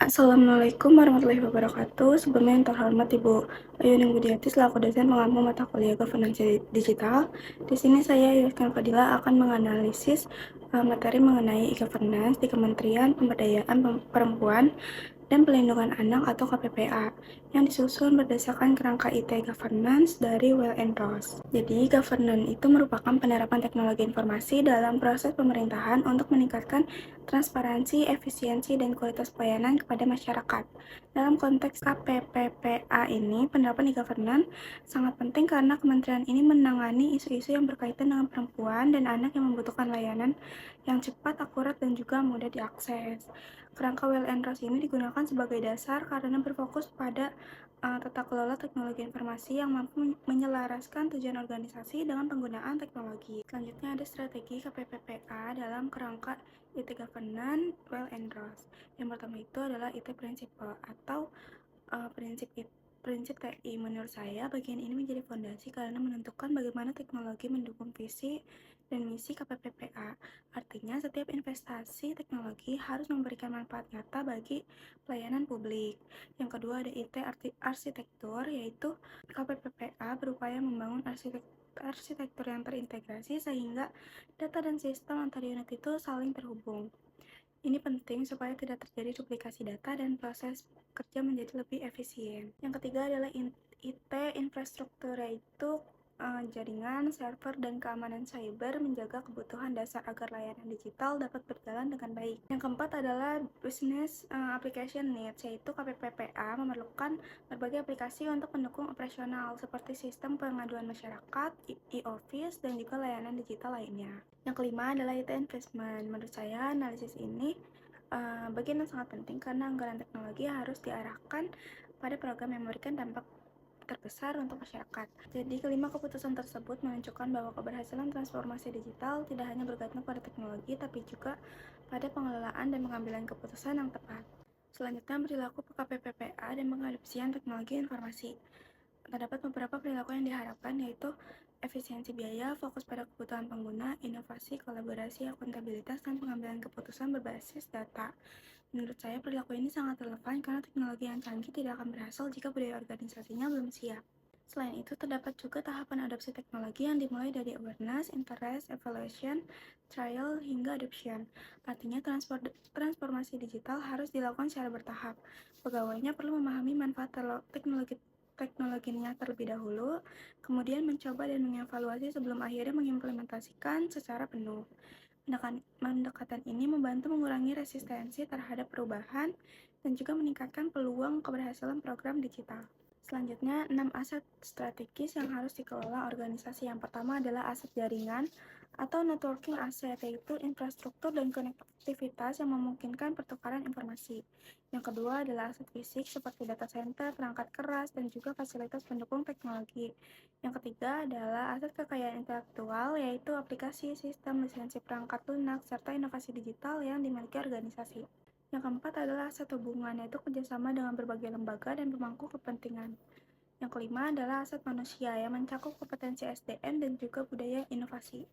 Assalamualaikum warahmatullahi wabarakatuh. Sebelumnya yang terhormat Ibu Ayuning Budiati selaku dosen pengampu mata kuliah Governance Digital. Di sini saya Yuskan Fadila akan menganalisis materi mengenai e-governance di Kementerian Pemberdayaan Perempuan dan Pelindungan Anak atau KPPA yang disusun berdasarkan kerangka IT Governance dari Well and Ross. Jadi, governance itu merupakan penerapan teknologi informasi dalam proses pemerintahan untuk meningkatkan transparansi, efisiensi, dan kualitas pelayanan kepada masyarakat. Dalam konteks KPPA ini, penerapan e-governance sangat penting karena kementerian ini menangani isu-isu yang berkaitan dengan perempuan dan anak yang membutuhkan layanan yang cepat, akurat, dan juga mudah diakses. Kerangka Well and Ross ini digunakan sebagai dasar karena berfokus pada tata kelola teknologi informasi yang mampu menyelaraskan tujuan organisasi dengan penggunaan teknologi. Selanjutnya ada strategi KPPA dalam kerangka IT Governance Well and Ross. Yang pertama itu adalah IT Principle atau prinsip TI. Menurut saya, bagian ini menjadi fondasi karena menentukan bagaimana teknologi mendukung visi dan misi KPPA. Artinya, setiap investasi teknologi harus memberikan manfaat nyata bagi pelayanan publik. Yang kedua ada IT arsitektur, yaitu KPPA berupaya membangun arsitektur yang terintegrasi sehingga data dan sistem antar unit itu saling terhubung. Ini penting supaya tidak terjadi duplikasi data dan proses kerja menjadi lebih efisien. Yang ketiga adalah IT infrastruktur, yaitu jaringan, server, dan keamanan cyber menjaga kebutuhan dasar agar layanan digital dapat berjalan dengan baik. Yang keempat adalah business application needs, yaitu KPPA memerlukan berbagai aplikasi untuk mendukung operasional seperti sistem pengaduan masyarakat, e-office, dan juga layanan digital lainnya. Yang kelima adalah IT investment. Menurut saya analisis ini bagian yang sangat penting karena anggaran teknologi harus diarahkan pada program yang memberikan dampak terbesar untuk masyarakat. Jadi, kelima keputusan tersebut menunjukkan bahwa keberhasilan transformasi digital tidak hanya bergantung pada teknologi, tapi juga pada pengelolaan dan pengambilan keputusan yang tepat. Selanjutnya, perilaku KPPA dan pengadopsian teknologi informasi. Terdapat beberapa perilaku yang diharapkan, yaitu efisiensi biaya, fokus pada kebutuhan pengguna, inovasi, kolaborasi, akuntabilitas, dan pengambilan keputusan berbasis data. Menurut saya, perilaku ini sangat relevan karena teknologi yang canggih tidak akan berhasil jika budaya organisasinya belum siap. Selain itu, terdapat juga tahapan adopsi teknologi yang dimulai dari awareness, interest, evaluation, trial, hingga adoption. Artinya, transformasi digital harus dilakukan secara bertahap. Pegawainya perlu memahami manfaat teknologinya terlebih dahulu, kemudian mencoba dan mengevaluasi sebelum akhirnya mengimplementasikan secara penuh. Pendekatan ini membantu mengurangi resistensi terhadap perubahan dan juga meningkatkan peluang keberhasilan program digital. Selanjutnya, 6 aset strategis yang harus dikelola organisasi. Yang pertama adalah aset jaringan atau networking asset, yaitu infrastruktur dan konektivitas yang memungkinkan pertukaran informasi. Yang kedua adalah aset fisik seperti data center, perangkat keras, dan juga fasilitas pendukung teknologi. Yang ketiga adalah aset kekayaan intelektual, yaitu aplikasi, sistem, lisensi perangkat lunak, serta inovasi digital yang dimiliki organisasi. Yang keempat adalah aset hubungan, yaitu kerjasama dengan berbagai lembaga dan pemangku kepentingan. Yang kelima adalah aset manusia, yang mencakup kompetensi SDM dan juga budaya inovasi.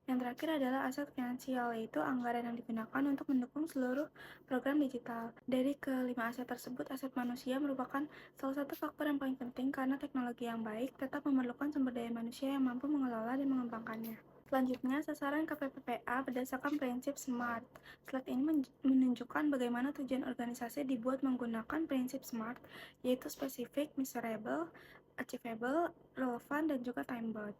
Yang terakhir adalah aset finansial, yaitu anggaran yang digunakan untuk mendukung seluruh program digital. Dari kelima aset tersebut, aset manusia merupakan salah satu faktor yang paling penting karena teknologi yang baik tetap memerlukan sumber daya manusia yang mampu mengelola dan mengembangkannya. Selanjutnya, sasaran KPPA berdasarkan prinsip SMART. Slide ini menunjukkan bagaimana tujuan organisasi dibuat menggunakan prinsip SMART, yaitu specific, measurable, achievable, relevan, dan juga time-bound.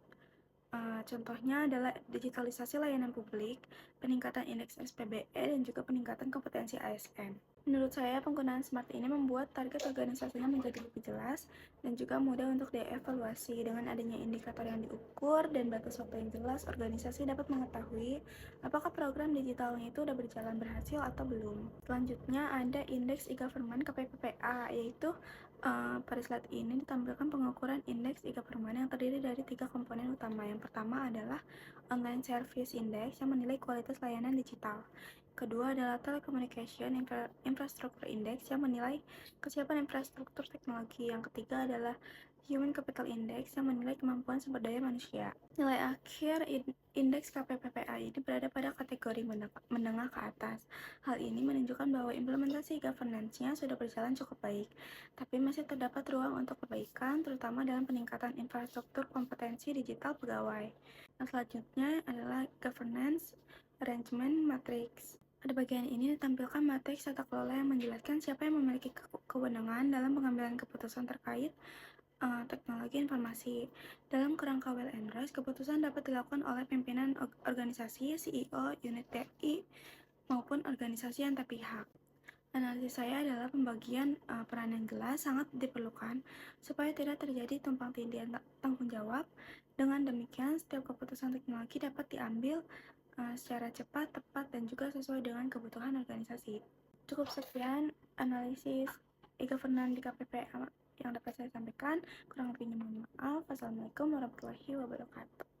Contohnya adalah digitalisasi layanan publik, peningkatan indeks SPBE, dan juga peningkatan kompetensi ASN. Menurut saya, penggunaan SMART ini membuat target organisasinya menjadi lebih jelas dan juga mudah untuk dievaluasi. Dengan adanya indikator yang diukur dan batas waktu yang jelas, organisasi dapat mengetahui apakah program digitalnya itu sudah berjalan berhasil atau belum. Selanjutnya ada indeks e-government KPPA, yaitu pada slide ini ditampilkan pengukuran indeks e-government yang terdiri dari 3 komponen utama. Yang pertama adalah Online Service Index yang menilai kualitas layanan digital. Kedua adalah Telecommunication Infrastructure Index yang menilai kesiapan infrastruktur teknologi. Yang ketiga adalah Human Capital Index yang menilai kemampuan sumber daya manusia. Nilai akhir indeks KPPPA ini berada pada kategori menengah ke atas. Hal ini menunjukkan bahwa implementasi governance-nya sudah berjalan cukup baik, tapi masih terdapat ruang untuk perbaikan, terutama dalam peningkatan infrastruktur kompetensi digital pegawai. Nah, selanjutnya adalah Governance Arrangement Matrix. Pada bagian ini ditampilkan matriks tata kelola yang menjelaskan siapa yang memiliki kewenangan dalam pengambilan keputusan terkait teknologi informasi. Dalam kerangka well and rest, keputusan dapat dilakukan oleh pimpinan organisasi, CEO, unit TI, maupun organisasi antar pihak. Analisis saya adalah pembagian peran yang jelas sangat diperlukan supaya tidak terjadi tumpang tindih tanggung jawab. Dengan demikian, setiap keputusan teknologi dapat diambil secara cepat, tepat, dan juga sesuai dengan kebutuhan organisasi. Cukup sekian analisis e-governance di KPPA yang dapat saya sampaikan. Kurang lebihnya mohon maaf. Wassalamualaikum warahmatullahi wabarakatuh.